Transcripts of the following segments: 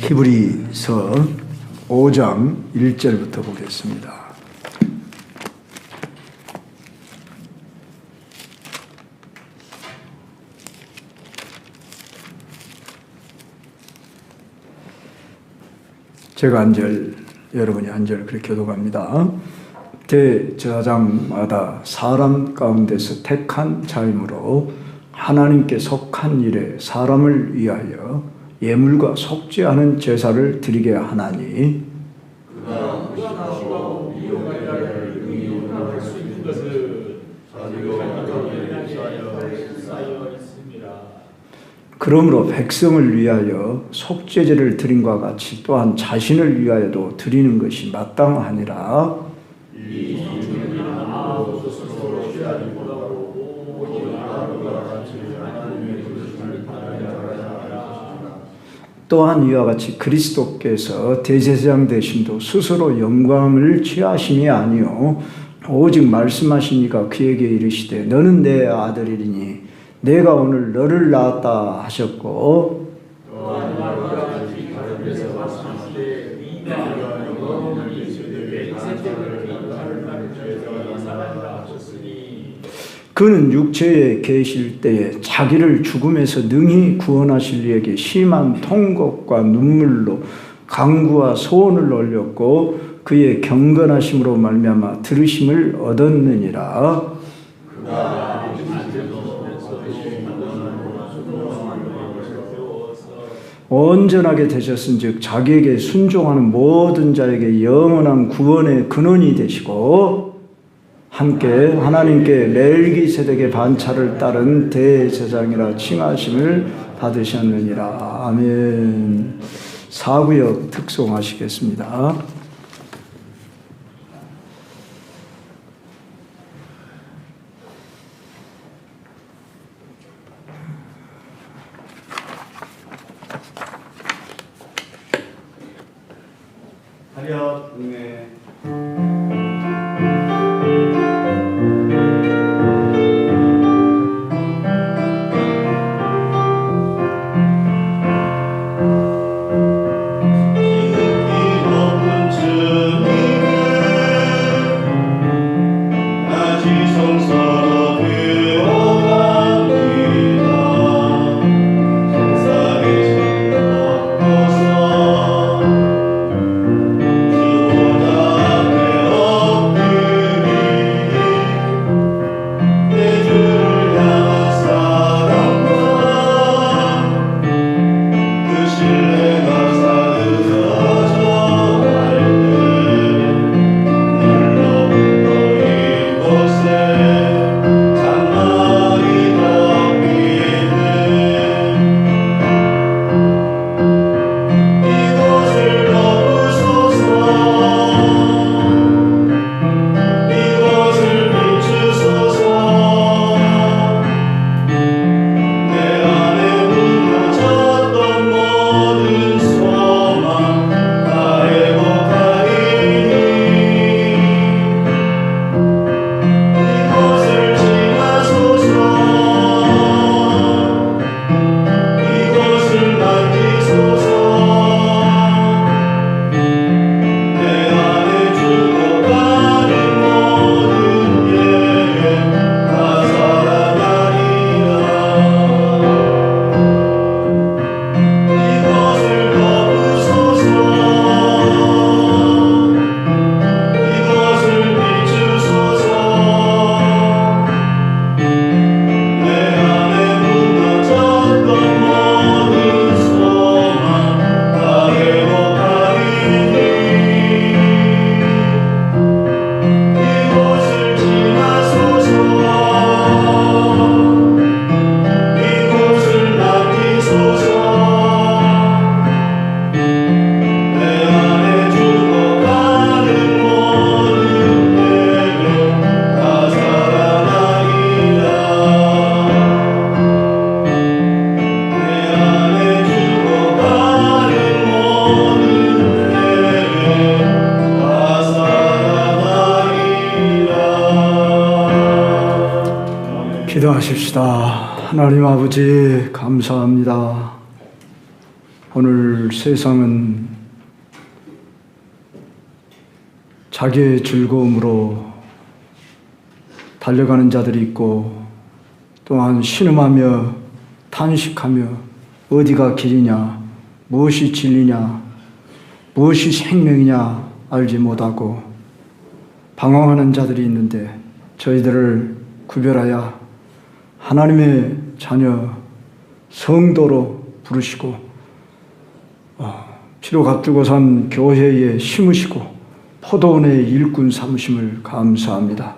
히브리서 5장 1절부터 보겠습니다. 제가 한 절, 여러분이 한 절 그렇게 교독합니다. 대제사장마다 사람 가운데서 택한 자이므로 하나님께 속한 일에 사람을 위하여 예물과 속지 않은 제사를 드리게 하나니 그러므로 백성을 위하여 속죄제를 드림과 같이 또한 자신을 위하여도 드리는 것이 마땅하니라. 또한 이와 같이 그리스도께서 대제사장 되심도 스스로 영광을 취하심이 아니요 오직 말씀하시니까 그에게 이르시되 너는 내 아들이니 내가 오늘 너를 낳았다 하셨고 그는 육체에 계실 때에 자기를 죽음에서 능히 구원하실 이에게 심한 통곡과 눈물로 간구와 소원을 올렸고 그의 경건하심으로 말미암아 들으심을 얻었느니라. 온전하게 되셨은즉 자기에게 순종하는 모든 자에게 영원한 구원의 근원이 되시고 함께 하나님께 멜기세덱의 반차를 따른 대제사장이라 칭하심을 받으셨느니라. 아멘. 사구역 특송하시겠습니다. 하랴 응애 기도하십시다. 하나님 아버지 감사합니다. 오늘 세상은 자기의 즐거움으로 달려가는 자들이 있고, 또한 신음하며 탄식하며 어디가 길이냐, 무엇이 진리냐, 무엇이 생명이냐 알지 못하고 방황하는 자들이 있는데, 저희들을 구별하여 하나님의 자녀 성도로 부르시고 피로 값주고 산 교회에 심으시고 포도원의 일꾼 삼으심을 감사합니다.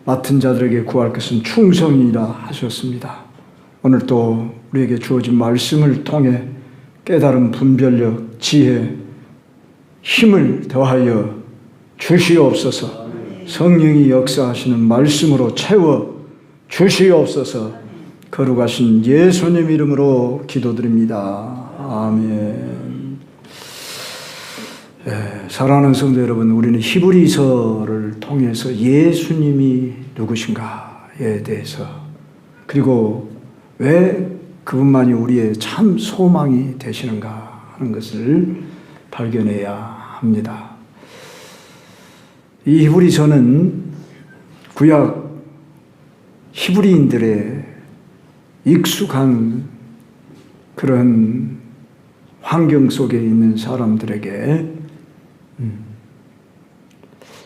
맡은 자들에게 구할 것은 충성이라 하셨습니다. 오늘 또 우리에게 주어진 말씀을 통해 깨달음, 분별력, 지혜, 힘을 더하여 주시옵소서. 성령이 역사하시는 말씀으로 채워 주시옵소서. 거룩하신 예수님 이름으로 기도드립니다. 아멘. 사랑하는 성도 여러분, 우리는 히브리서를 통해서 예수님이 누구신가에 대해서, 그리고 왜 그분만이 우리의 참 소망이 되시는가 하는 것을 발견해야 합니다. 이 히브리서는 구약 히브리인들의 익숙한 그런 환경 속에 있는 사람들에게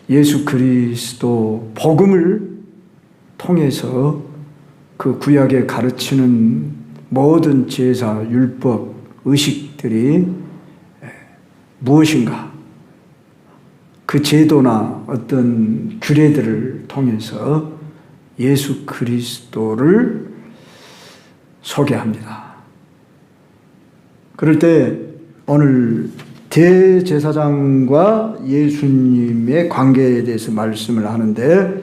예수 그리스도 복음을 통해서 그 구약에 가르치는 모든 제사, 율법, 의식들이 무엇인가, 그 제도나 어떤 규례들을 통해서 예수 그리스도를 소개합니다. 그럴 때 오늘 대제사장과 예수님의 관계에 대해서 말씀을 하는데,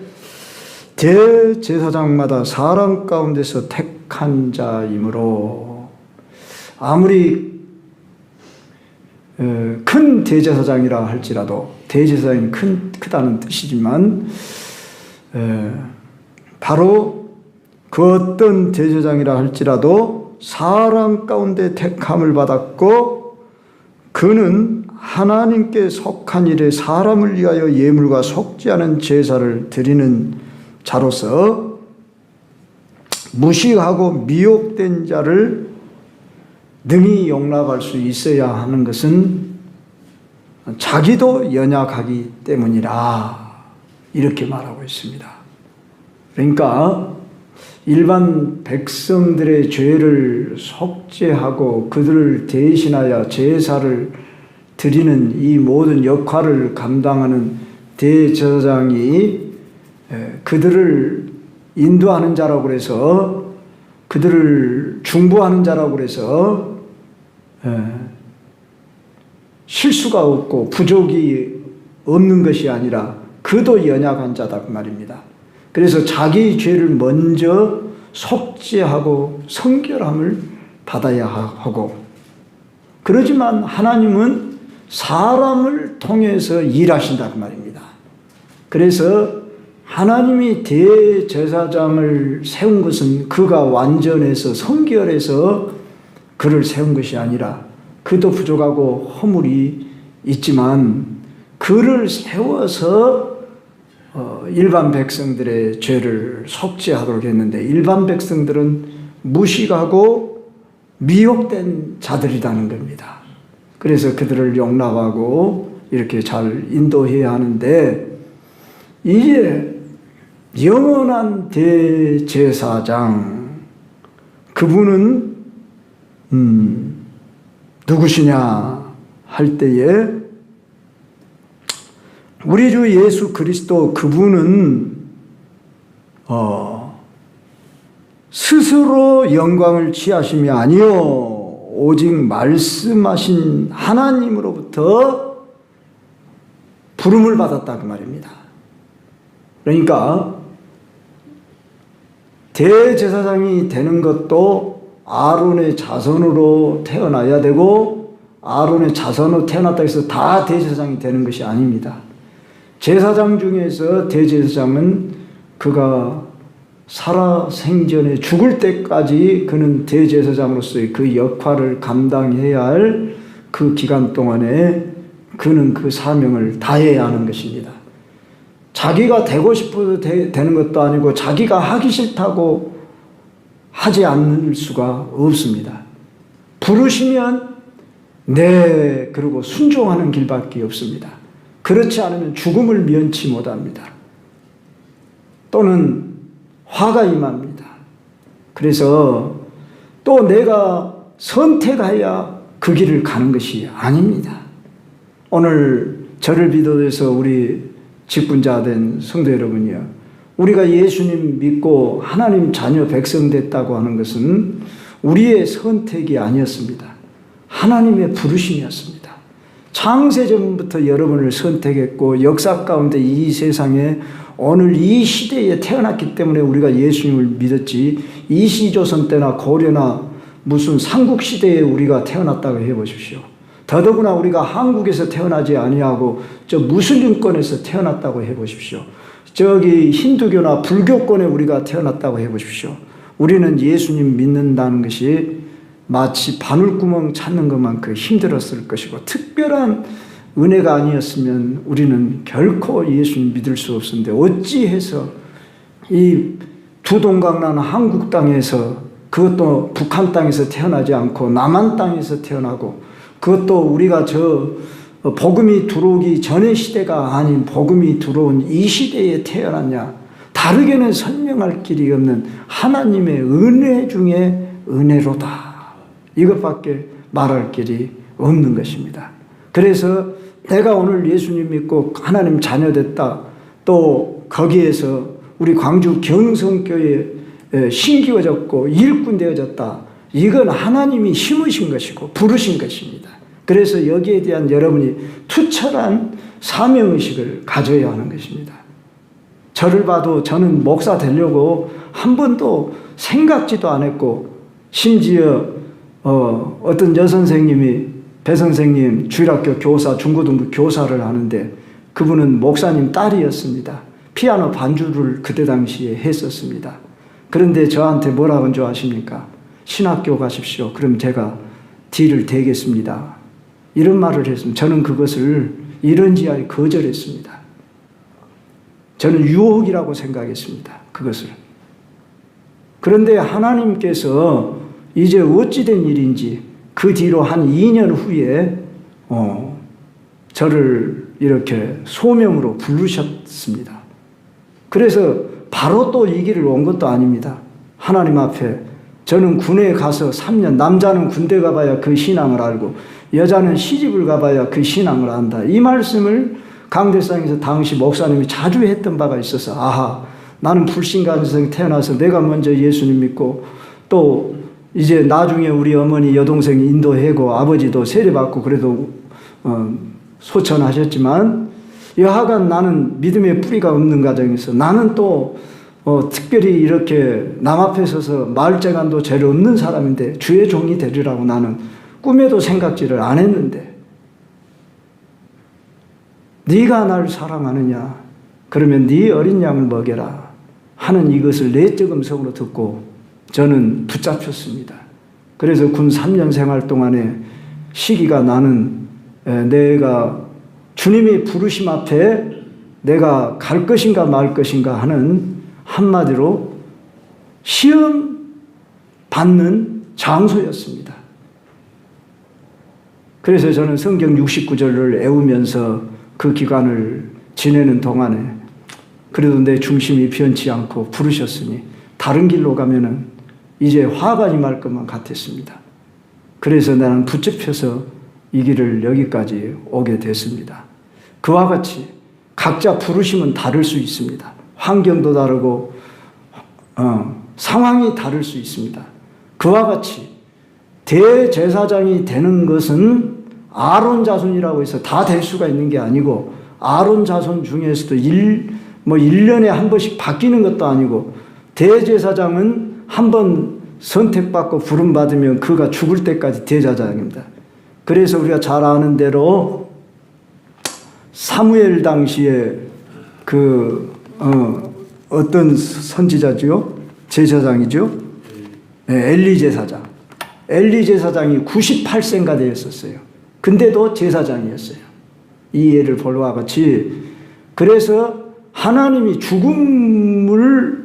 대제사장마다 사람 가운데서 택한 자이므로, 아무리 큰 대제사장이라 할지라도, 대제사장이 크다는 뜻이지만 바로 그 어떤 대제사장이라 할지라도 사람 가운데 택함을 받았고, 그는 하나님께 속한 일에 사람을 위하여 예물과 속지 않은 제사를 드리는 자로서 무시하고 미혹된 자를 능히 용납할 수 있어야 하는 것은 자기도 연약하기 때문이라, 이렇게 말하고 있습니다. 그러니까 일반 백성들의 죄를 속죄하고 그들을 대신하여 제사를 드리는 이 모든 역할을 감당하는 대제사장이 그들을 인도하는 자라고 그래서, 그들을 중보하는 자라고 그래서 실수가 없고 부족이 없는 것이 아니라 그도 연약한 자다 그 말입니다. 그래서 자기 죄를 먼저 속죄하고 성결함을 받아야 하고, 그러지만 하나님은 사람을 통해서 일하신다 그 말입니다. 그래서 하나님이 대제사장을 세운 것은 그가 완전해서 성결해서 그를 세운 것이 아니라, 그도 부족하고 허물이 있지만 그를 세워서 일반 백성들의 죄를 속죄하도록 했는데, 일반 백성들은 무식하고 미혹된 자들이라는 겁니다. 그래서 그들을 용납하고 이렇게 잘 인도해야 하는데, 이제 영원한 대제사장, 그분은 누구시냐 할 때에, 우리 주 예수 그리스도 그분은 스스로 영광을 취하심이 아니요 오직 말씀하신 하나님으로부터 부름을 받았다 그 말입니다. 그러니까 대제사장이 되는 것도 아론의 자손으로 태어나야 되고, 아론의 자손으로 태어났다 해서 다 대제사장이 되는 것이 아닙니다. 제사장 중에서 대제사장은 그가 살아 생전에 죽을 때까지 그는 대제사장으로서의 그 역할을 감당해야 할 그 기간 동안에 그는 그 사명을 다해야 하는 것입니다. 자기가 되고 싶어도 되는 것도 아니고 자기가 하기 싫다고 하지 않을 수가 없습니다. 부르시면 네 그러고 순종하는 길밖에 없습니다. 그렇지 않으면 죽음을 면치 못합니다. 또는 화가 임합니다. 그래서 또 내가 선택하여 그 길을 가는 것이 아닙니다. 오늘 저를 비롯해서 우리 직분자 된 성도 여러분이요, 우리가 예수님 믿고 하나님 자녀 백성 됐다고 하는 것은 우리의 선택이 아니었습니다. 하나님의 부르심이었습니다. 창세전부터 여러분을 선택했고 역사 가운데 이 세상에 오늘 이 시대에 태어났기 때문에 우리가 예수님을 믿었지, 이시조선 때나 고려나 무슨 삼국시대에 우리가 태어났다고 해보십시오. 더더구나 우리가 한국에서 태어나지 아니하고 저 무슬림권에서 태어났다고 해보십시오. 저기 힌두교나 불교권에 우리가 태어났다고 해보십시오. 우리는 예수님 믿는다는 것이 마치 바늘구멍 찾는 것만큼 힘들었을 것이고 특별한 은혜가 아니었으면 우리는 결코 예수님 믿을 수 없었는데, 어찌해서 이 두동강난 한국 땅에서, 그것도 북한 땅에서 태어나지 않고 남한 땅에서 태어나고, 그것도 우리가 저 복음이 들어오기 전의 시대가 아닌 복음이 들어온 이 시대에 태어났냐. 다르게는 설명할 길이 없는 하나님의 은혜 중에 은혜로다. 이것밖에 말할 길이 없는 것입니다. 그래서 내가 오늘 예수님 믿고 하나님 자녀 됐다, 또 거기에서 우리 광주 경성교회 신기워졌고 일꾼 되어졌다, 이건 하나님이 심으신 것이고 부르신 것입니다. 그래서 여기에 대한 여러분이 투철한 사명의식을 가져야 하는 것입니다. 저를 봐도 저는 목사 되려고 한 번도 생각지도 안 했고, 심지어 어떤 여선생님이, 배선생님 주일학교 교사, 중고등부 교사를 하는데 그분은 목사님 딸이었습니다. 피아노 반주를 그때 당시에 했었습니다. 그런데 저한테 뭐라고 한 줄 아십니까? 신학교 가십시오. 그럼 제가 뒤를 대겠습니다. 이런 말을 했습니다. 저는 그것을 이런지하에 거절했습니다. 저는 유혹이라고 생각했습니다. 그것을. 그런데 하나님께서 이제 어찌된 일인지 그 뒤로 한 2년 후에 저를 이렇게 소명으로 부르셨습니다. 그래서 바로 또 이 길을 온 것도 아닙니다. 하나님 앞에 저는 군에 가서 3년, 남자는 군대 가봐야 그 신앙을 알고 여자는 시집을 가봐야 그 신앙을 안다. 이 말씀을 강대상에서 당시 목사님이 자주 했던 바가 있어서, 아하, 나는 불신간성 태어나서 내가 먼저 예수님 믿고 또 이제 나중에 우리 어머니 여동생이 인도하고 아버지도 세례받고 그래도 소천하셨지만 여하간 나는 믿음의 뿌리가 없는 가정에서 나는 또 특별히 이렇게 남 앞에 서서 마을재간도 죄를 없는 사람인데 주의 종이 되리라고 나는 꿈에도 생각지를 안 했는데, 네가 날 사랑하느냐, 그러면 네 어린 양을 먹여라 하는 이것을 내적 음성으로 듣고 저는 붙잡혔습니다. 그래서 군 3년 생활 동안에 시기가 나는 내가 주님의 부르심 앞에 내가 갈 것인가 말 것인가 하는, 한마디로 시험 받는 장소였습니다. 그래서 저는 성경 69절을 외우면서 그 기간을 지내는 동안에 그래도 내 중심이 변치 않고 부르셨으니 다른 길로 가면은 이제 화가 임할 것만 같았습니다. 그래서 나는 붙잡혀서 이 길을 여기까지 오게 됐습니다. 그와 같이 각자 부르심은 다를 수 있습니다. 환경도 다르고 상황이 다를 수 있습니다. 그와 같이 대제사장이 되는 것은 아론 자손이라고 해서 다 될 수가 있는 게 아니고, 아론 자손 중에서도 1년에 한 번씩 바뀌는 것도 아니고, 대제사장은 한 번 선택받고 부름받으면 그가 죽을 때까지 대제사장입니다. 그래서 우리가 잘 아는 대로 사무엘 당시에 어떤 선지자지요? 제사장이죠. 네, 엘리 제사장. 엘리 제사장이 98세인가 되었었어요. 근데도 제사장이었어요. 이 예를 볼 바와 같이 그래서 하나님이 죽음으로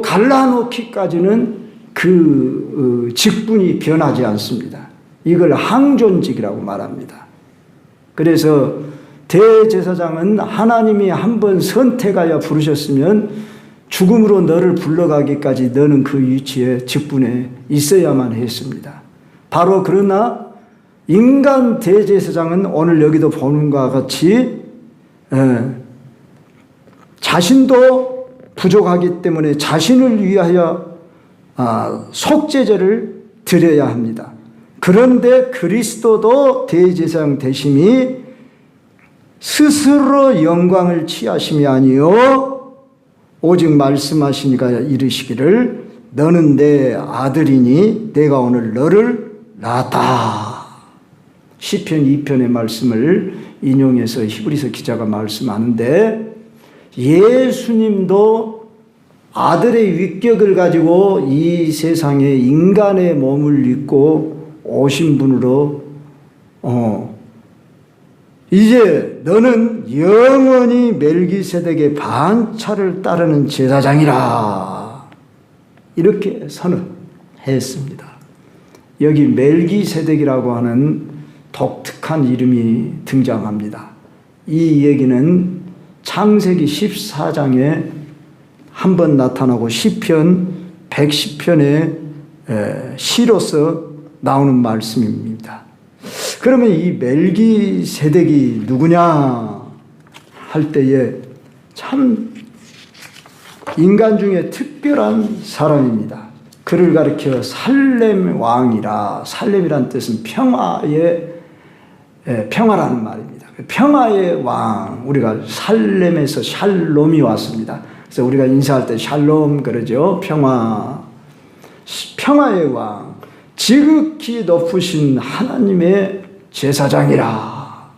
갈라놓기까지는 그 직분이 변하지 않습니다. 이걸 항존직이라고 말합니다. 그래서 대제사장은 하나님이 한번 선택하여 부르셨으면 죽음으로 너를 불러가기까지 너는 그 위치에 직분에 있어야만 했습니다. 바로 그러나 인간 대제사장은 오늘 여기도 보는 것과 같이 자신도 부족하기 때문에 자신을 위하여 속죄제를 드려야 합니다. 그런데 그리스도도 대제사장 되심이 스스로 영광을 취하심이 아니요 오직 말씀하시니까 이르시기를 너는 내 아들이니 내가 오늘 너를 낳았다. 시편 2편의 말씀을 인용해서 히브리서 기자가 말씀하는데 예수님도 아들의 위격을 가지고 이 세상에 인간의 몸을 입고 오신 분으로 이제 너는 영원히 멜기세덱의 반차를 따르는 제사장이라 이렇게 선언했습니다. 여기 멜기세덱이라고 하는 독특한 이름이 등장합니다. 이 얘기는 창세기 14장에 한 번 나타나고 시편 110편의 시로서 나오는 말씀입니다. 그러면 이 멜기세덱이 누구냐 할 때에 참 인간 중에 특별한 사람입니다. 그를 가리켜 살렘 왕이라. 살렘이란 뜻은 평화라는 말입니다. 평화의 왕, 우리가 살렘에서 샬롬이 왔습니다. 그래서 우리가 인사할 때 샬롬 그러죠. 평화의 왕, 지극히 높으신 하나님의 제사장이라.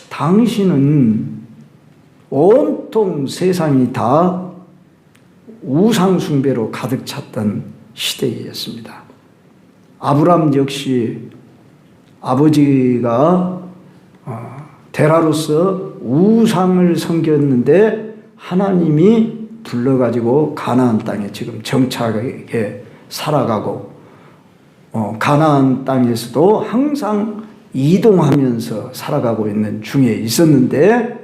당신은 온통 세상이 다 우상 숭배로 가득 찼던 시대였습니다. 아브람 역시 아버지가 데라로서 우상을 섬겼는데 하나님이 불러가지고 가나안 땅에 지금 정착하게 살아가고 가나안 땅에서도 항상 이동하면서 살아가고 있는 중에 있었는데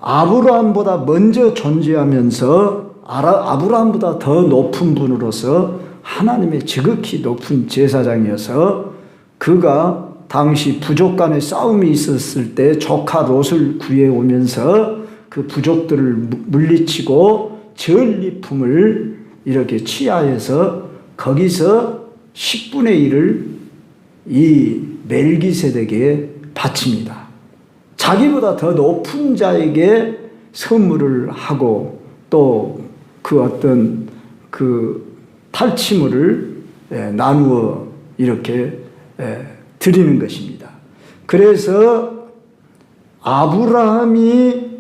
아브라함보다 먼저 존재하면서 아브라함보다 더 높은 분으로서 하나님의 지극히 높은 제사장이어서 그가 당시 부족 간의 싸움이 있었을 때 조카 롯을 구해오면서 그 부족들을 물리치고 전리품을 이렇게 취하여서 거기서 10분의 1을 이 멜기세덱에게 바칩니다. 자기보다 더 높은 자에게 선물을 하고 또 그 어떤 그 탈취물을 나누어 이렇게 드리는 것입니다. 그래서 아브라함이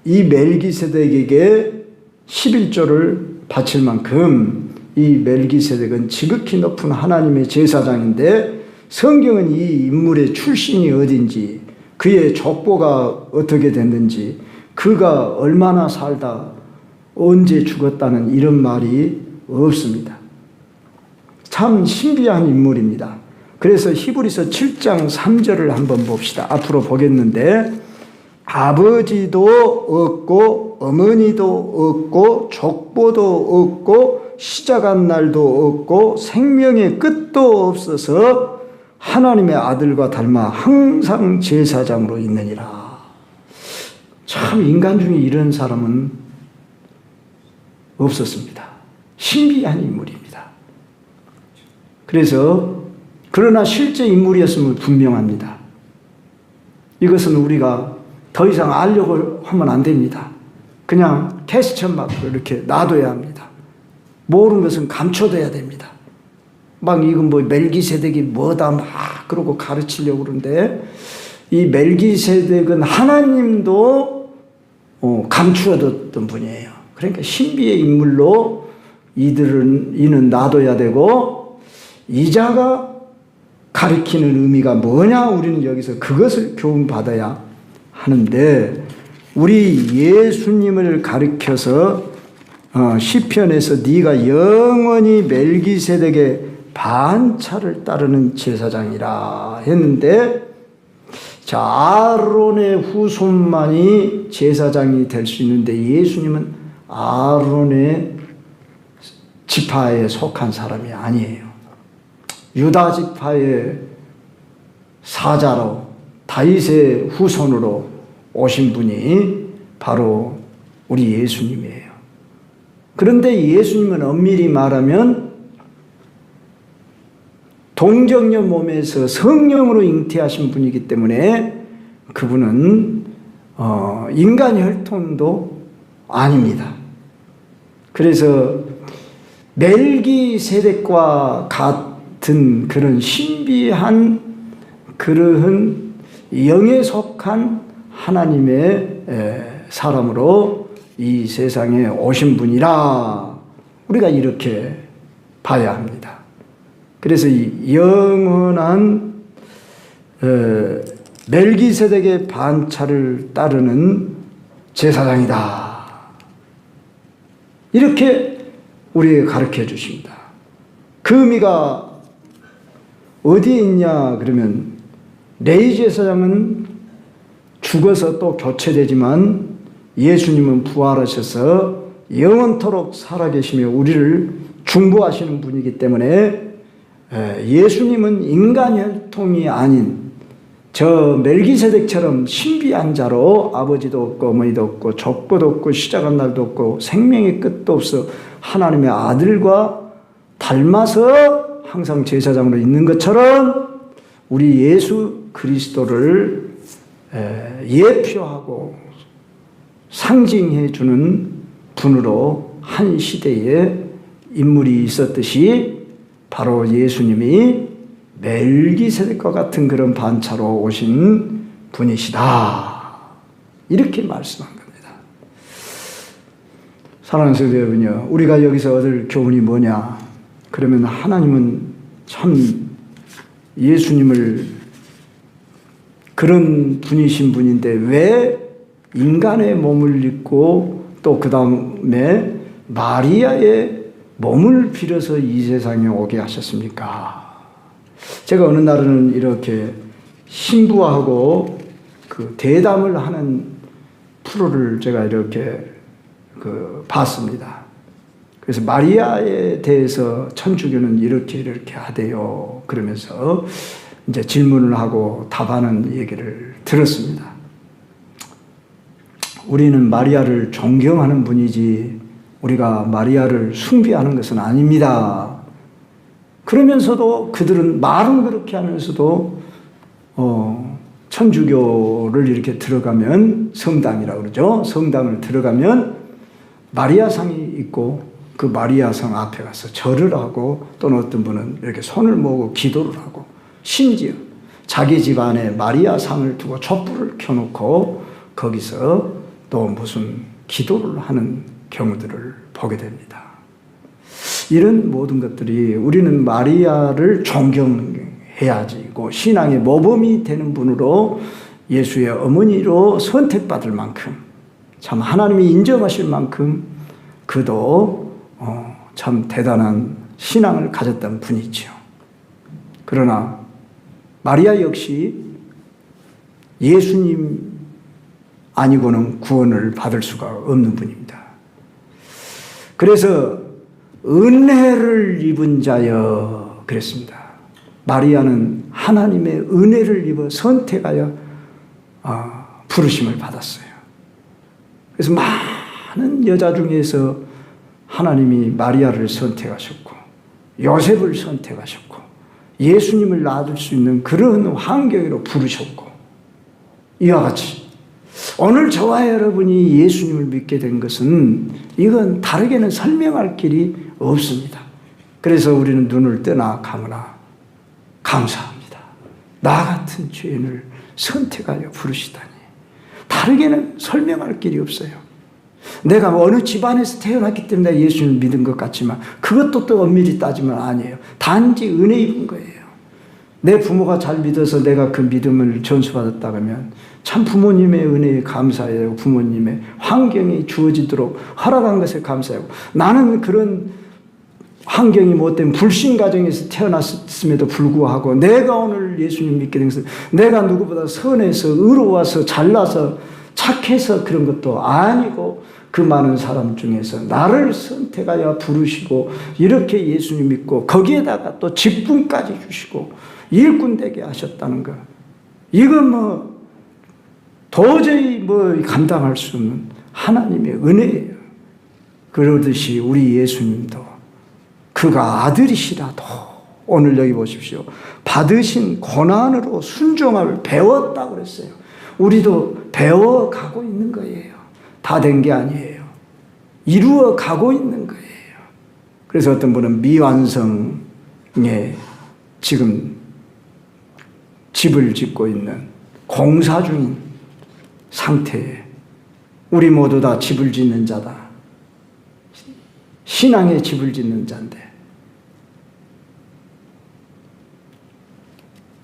이 멜기세덱에게 11조를 바칠 만큼 이 멜기세덱은 지극히 높은 하나님의 제사장인데 성경은 이 인물의 출신이 어딘지 그의 족보가 어떻게 됐는지 그가 얼마나 살다 언제 죽었다는 이런 말이 없습니다. 참 신비한 인물입니다. 그래서 히브리서 7장 3절을 한번 봅시다. 앞으로 보겠는데 아버지도 없고 어머니도 없고 족보도 없고 시작한 날도 없고 생명의 끝도 없어서 하나님의 아들과 닮아 항상 제사장으로 있느니라. 참 인간 중에 이런 사람은 없었습니다. 신비한 인물입니다. 그러나 실제 인물이었음을 분명합니다. 이것은 우리가 더 이상 알려고 하면 안 됩니다. 그냥 캐스천 마크로 이렇게 놔둬야 합니다. 모르는 것은 감춰둬야 됩니다. 막 이건 뭐 멜기세덱이 뭐다 막 그러고 가르치려고 그러는데 이 멜기세덱은 하나님도 감추어뒀던 분이에요. 그러니까 신비의 인물로 이는 놔둬야 되고, 이자가 가리키는 의미가 뭐냐, 우리는 여기서 그것을 교훈받아야 하는데, 우리 예수님을 가리켜서 시편에서 네가 영원히 멜기세덱의 반차를 따르는 제사장이라 했는데, 자, 아론의 후손만이 제사장이 될 수 있는데 예수님은 아론의 지파에 속한 사람이 아니에요. 유다 지파의 사자로 다윗의 후손으로 오신 분이 바로 우리 예수님이에요. 그런데 예수님은 엄밀히 말하면 동정녀 몸에서 성령으로 잉태하신 분이기 때문에 그분은 인간 혈통도 아닙니다. 그래서 멜기세덱과 같은 그런 신비한 그러한 영에 속한 하나님의 사람으로 이 세상에 오신 분이라 우리가 이렇게 봐야 합니다. 그래서 이 영원한 멜기세덱의 반차를 따르는 제사장이다. 이렇게 우리에게 가르쳐 주십니다. 그 의미가 어디에 있냐 그러면, 레위 제사장은 죽어서 또 교체되지만 예수님은 부활하셔서 영원토록 살아계시며 우리를 중보하시는 분이기 때문에 예수님은 인간 혈통이 아닌 저 멜기세덱처럼 신비한 자로 아버지도 없고 어머니도 없고 족보도 없고 시작한 날도 없고 생명의 끝도 없어 하나님의 아들과 닮아서 항상 제사장으로 있는 것처럼 우리 예수 그리스도를 예표하고 상징해 주는 분으로 한 시대에 인물이 있었듯이 바로 예수님이 멜기세덱과 같은 그런 반차로 오신 분이시다. 이렇게 말씀한 겁니다. 사랑하는 성도 여러분요, 우리가 여기서 얻을 교훈이 뭐냐? 그러면 하나님은 참 예수님을 그런 분이신 분인데 왜 인간의 몸을 입고 또 그 다음에 마리아의 몸을 빌어서 이 세상에 오게 하셨습니까? 제가 어느 날은 이렇게 신부하고 그 대담을 하는 프로를 제가 이렇게 봤습니다. 그래서 마리아에 대해서 천주교는 이렇게 하대요. 그러면서 이제 질문을 하고 답하는 얘기를 들었습니다. 우리는 마리아를 존경하는 분이지 우리가 마리아를 숭배하는 것은 아닙니다. 그러면서도 그들은 말은 그렇게 하면서도 천주교를 이렇게 들어가면 성당이라고 그러죠. 성당을 들어가면 마리아상이 있고 그 마리아상 앞에 가서 절을 하고 또는 어떤 분은 이렇게 손을 모으고 기도를 하고 심지어 자기 집안에 마리아상을 두고 촛불을 켜놓고 거기서 또 무슨 기도를 하는 경우들을 보게 됩니다. 이런 모든 것들이 우리는 마리아를 존경해야지고 신앙의 모범이 되는 분으로 예수의 어머니로 선택받을 만큼 참 하나님이 인정하실 만큼 그도 참 대단한 신앙을 가졌던 분이죠. 그러나 마리아 역시 예수님 아니고는 구원을 받을 수가 없는 분입니다. 그래서 은혜를 입은 자여 그랬습니다. 마리아는 하나님의 은혜를 입어 선택하여 부르심을 받았어요. 그래서 많은 여자 중에서 하나님이 마리아를 선택하셨고 요셉을 선택하셨고 예수님을 낳을 수 있는 그런 환경으로 부르셨고, 이와 같이 오늘 저와 여러분이 예수님을 믿게 된 것은 이건 다르게는 설명할 길이 없습니다. 그래서 우리는 눈을 뜨나 감으나 감사합니다. 나 같은 죄인을 선택하여 부르시다니 다르게는 설명할 길이 없어요. 내가 어느 집안에서 태어났기 때문에 예수님을 믿은 것 같지만 그것도 또 엄밀히 따지면 아니에요. 단지 은혜 입은 거예요. 내 부모가 잘 믿어서 내가 그 믿음을 전수받았다 그러면 참 부모님의 은혜에 감사해요. 부모님의 환경이 주어지도록 허락한 것에 감사하고, 나는 그런 환경이 못된 불신 가정에서 태어났음에도 불구하고 내가 오늘 예수님 믿게 된 것은 내가 누구보다 선해서 의로워서 잘나서 착해서 그런 것도 아니고, 그 많은 사람 중에서 나를 선택하여 부르시고 이렇게 예수님 믿고 거기에다가 또 직분까지 주시고 일꾼 되게 하셨다는 것, 이건 도저히 감당할 수 없는 하나님의 은혜예요. 그러듯이 우리 예수님도 그가 아들이시라도 오늘 여기 보십시오. 받으신 고난으로 순종함을 배웠다고 그랬어요. 우리도 배워가고 있는 거예요. 다 된 게 아니에요. 이루어 가고 있는 거예요. 그래서 어떤 분은 미완성에 지금 집을 짓고 있는 공사 중인 상태에, 우리 모두 다 집을 짓는 자다. 신앙의 집을 짓는 자인데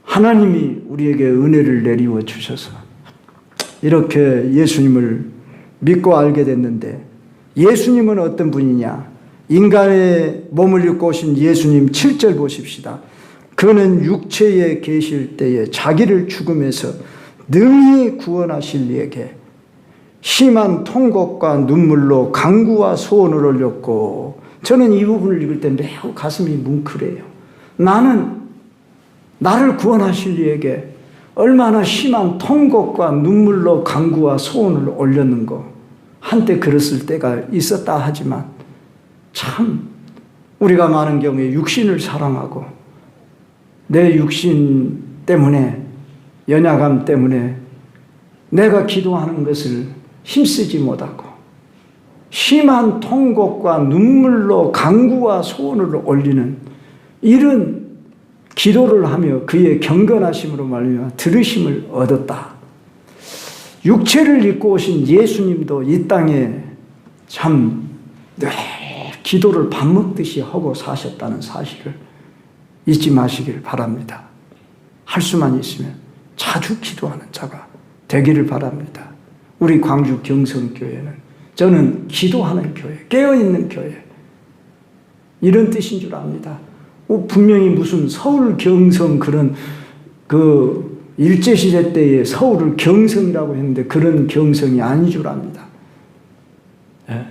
하나님이 우리에게 은혜를 내리워 주셔서 이렇게 예수님을 믿고 알게 됐는데, 예수님은 어떤 분이냐? 인간의 몸을 입고 오신 예수님 7절 보십시다. 그는 육체에 계실 때에 자기를 죽음에서 능히 구원하실 이에게 심한 통곡과 눈물로 간구와 소원을 올렸고, 저는 이 부분을 읽을 때 매우 가슴이 뭉클해요. 나를 구원하실 이에게 얼마나 심한 통곡과 눈물로 간구와 소원을 올렸는고. 한때 그랬을 때가 있었다 하지만 참 우리가 많은 경우에 육신을 사랑하고 내 육신 때문에, 연약함 때문에 내가 기도하는 것을 힘쓰지 못하고 심한 통곡과 눈물로 간구와 소원을 올리는 이런 기도를 하며 그의 경건하심으로 말미암아 들으심을 얻었다. 육체를 입고 오신 예수님도 이 땅에 참 늘 기도를 밥 먹듯이 하고 사셨다는 사실을 잊지 마시길 바랍니다. 할 수만 있으면 자주 기도하는 자가 되기를 바랍니다. 우리 광주 경성교회는, 저는 기도하는 교회, 깨어있는 교회, 이런 뜻인 줄 압니다. 분명히 무슨 서울 경성 그런 일제시대 때의 서울을 경성이라고 했는데 그런 경성이 아닌 줄 압니다. 네.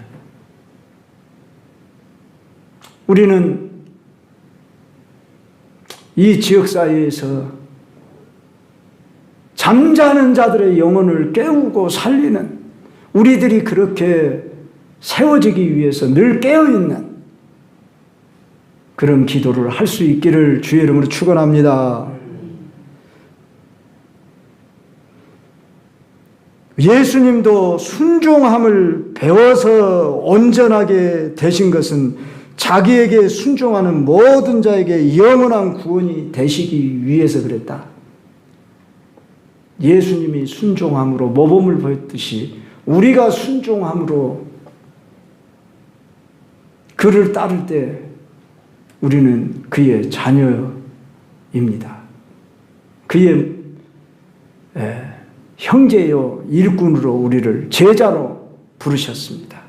우리는 이 지역사회에서 잠자는 자들의 영혼을 깨우고 살리는, 우리들이 그렇게 세워지기 위해서 늘 깨어있는 그런 기도를 할 수 있기를 주의 이름으로 축원합니다. 예수님도 순종함을 배워서 온전하게 되신 것은 자기에게 순종하는 모든 자에게 영원한 구원이 되시기 위해서 그랬다. 예수님이 순종함으로 모범을 보였듯이 우리가 순종함으로 그를 따를 때 우리는 그의 자녀입니다. 그의 형제요 일꾼으로 우리를 제자로 부르셨습니다.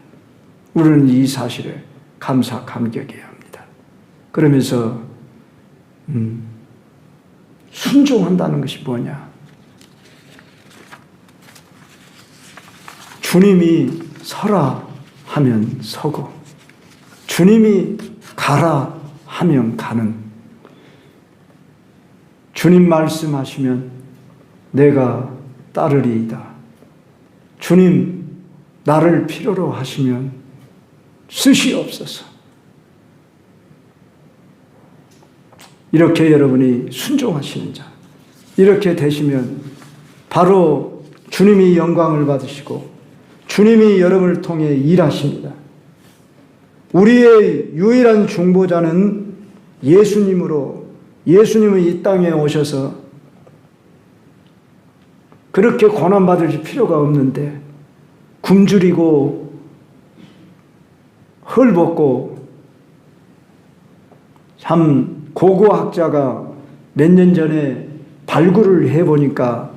우리는 이 사실에 감사 감격해야 합니다. 그러면서 순종한다는 것이 뭐냐? 주님이 서라 하면 서고 주님이 가라 하면 가는, 주님 말씀하시면 내가 따르리이다. 주님 나를 필요로 하시면 쓰시옵소서. 이렇게 여러분이 순종하시는 자, 이렇게 되시면 바로 주님이 영광을 받으시고 주님이 여러분을 통해 일하십니다. 우리의 유일한 중보자는 예수님으로, 예수님은 이 땅에 오셔서 그렇게 고난받을 필요가 없는데 굶주리고 헐벗고 참 고고학자가 몇 년 전에 발굴을 해보니까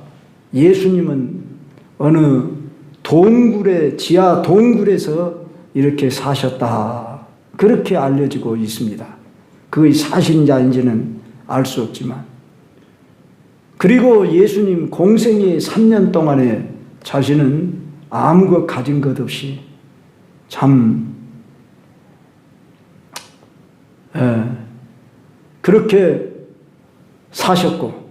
예수님은 어느 동굴에, 지하 동굴에서 이렇게 사셨다, 그렇게 알려지고 있습니다. 그것이 사실인지 아닌지는 알 수 없지만, 그리고 예수님 공생의 3년 동안에 자신은 아무것 가진 것 없이 참 그렇게 사셨고,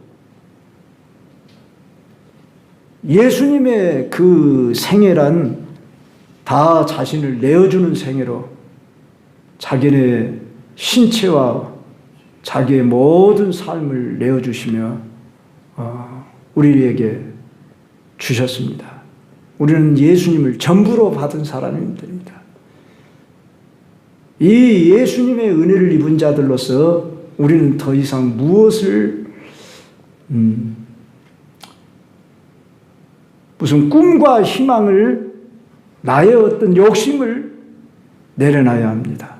예수님의 그 생애란 다 자신을 내어주는 생애로 자기네 신체와 자기의 모든 삶을 내어주시며 우리에게 주셨습니다. 우리는 예수님을 전부로 받은 사람들입니다. 이 예수님의 은혜를 입은 자들로서 우리는 더 이상 무엇을 무슨 꿈과 희망을, 나의 어떤 욕심을 내려놔야 합니다.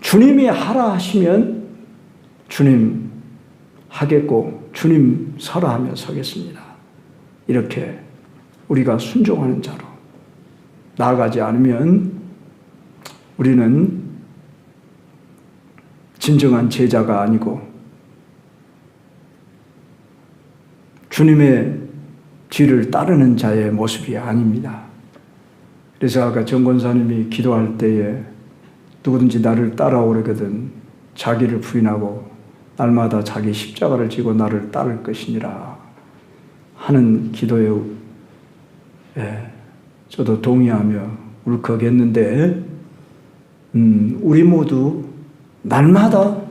주님이 하라 하시면 주님 하겠고, 주님 서라 하면 서겠습니다. 이렇게 우리가 순종하는 자로 나아가지 않으면 우리는 진정한 제자가 아니고 주님의 뒤를 따르는 자의 모습이 아닙니다. 그래서 아까 정 권사님이 기도할 때에 누구든지 나를 따라오려거든 자기를 부인하고 날마다 자기 십자가를 지고 나를 따를 것이니라 하는 기도에 저도 동의하며 울컥했는데, 우리 모두 날마다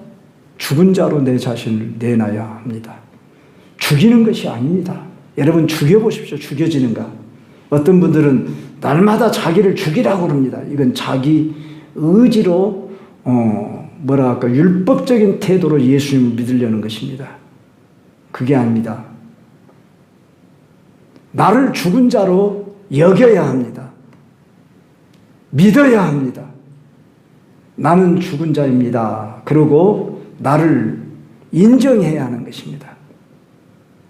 죽은 자로 내 자신을 내놔야 합니다. 죽이는 것이 아닙니다. 여러분 죽여보십시오. 죽여지는가? 어떤 분들은 날마다 자기를 죽이라고 그럽니다. 이건 자기 의지로 율법적인 태도로 예수님을 믿으려는 것입니다. 그게 아닙니다. 나를 죽은 자로 여겨야 합니다. 믿어야 합니다. 나는 죽은 자입니다. 그리고 나를 인정해야 하는 것입니다.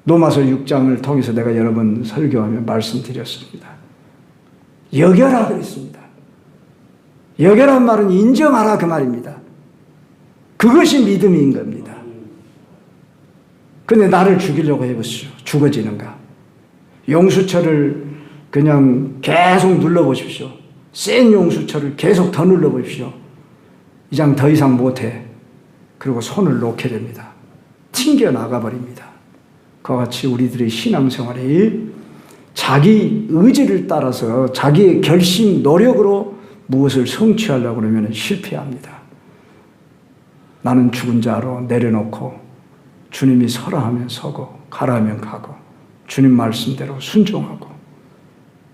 로마서 6장을 통해서 내가 여러 번 설교하며 말씀드렸습니다. 여겨라 그랬습니다. 여겨란 말은 인정하라 그 말입니다. 그것이 믿음인 겁니다. 근데 나를 죽이려고 해보시오. 죽어지는가? 용수철을 그냥 계속 눌러보십시오. 센 용수철을 계속 더 눌러보십시오. 이장 더 이상 못해. 그리고 손을 놓게 됩니다. 튕겨나가버립니다. 그와 같이 우리들의 신앙생활이 자기 의지를 따라서 자기의 결심, 노력으로 무엇을 성취하려고 하면 실패합니다. 나는 죽은 자로 내려놓고 주님이 서라 하면 서고 가라 하면 가고 주님 말씀대로 순종하고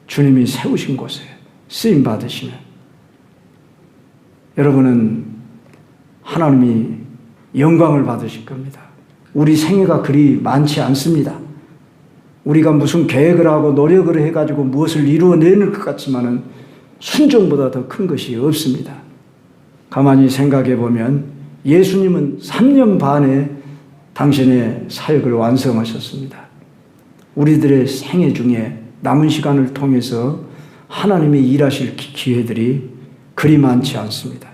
주님이 세우신 곳에 쓰임 받으시면 여러분은 하나님이 영광을 받으실 겁니다. 우리 생애가 그리 많지 않습니다. 우리가 무슨 계획을 하고 노력을 해가지고 무엇을 이루어내는 것 같지만은 순종보다 더 큰 것이 없습니다. 가만히 생각해 보면 예수님은 3년 반에 당신의 사역을 완성하셨습니다. 우리들의 생애 중에 남은 시간을 통해서 하나님이 일하실 기회들이 그리 많지 않습니다.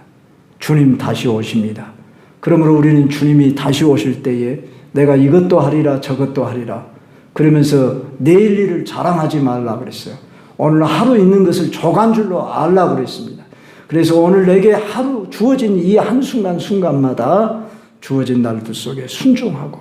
주님 다시 오십니다. 그러므로 우리는 주님이 다시 오실 때에 내가 이것도 하리라 저것도 하리라 그러면서 내일 일을 자랑하지 말라 그랬어요. 오늘 하루 있는 것을 조간줄로 알라 그랬습니다. 그래서 오늘 내게 하루 주어진 이 한순간순간마다 주어진 날들 속에 순종하고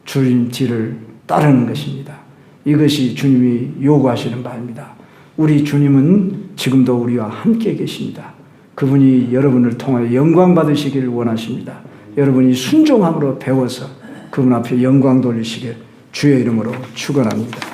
주님 뒤를 따르는 것입니다. 이것이 주님이 요구하시는 바입니다. 우리 주님은 지금도 우리와 함께 계십니다. 그분이 여러분을 통하여 영광 받으시기를 원하십니다. 여러분이 순종함으로 배워서 그분 앞에 영광 돌리시길 주의 이름으로 축원합니다.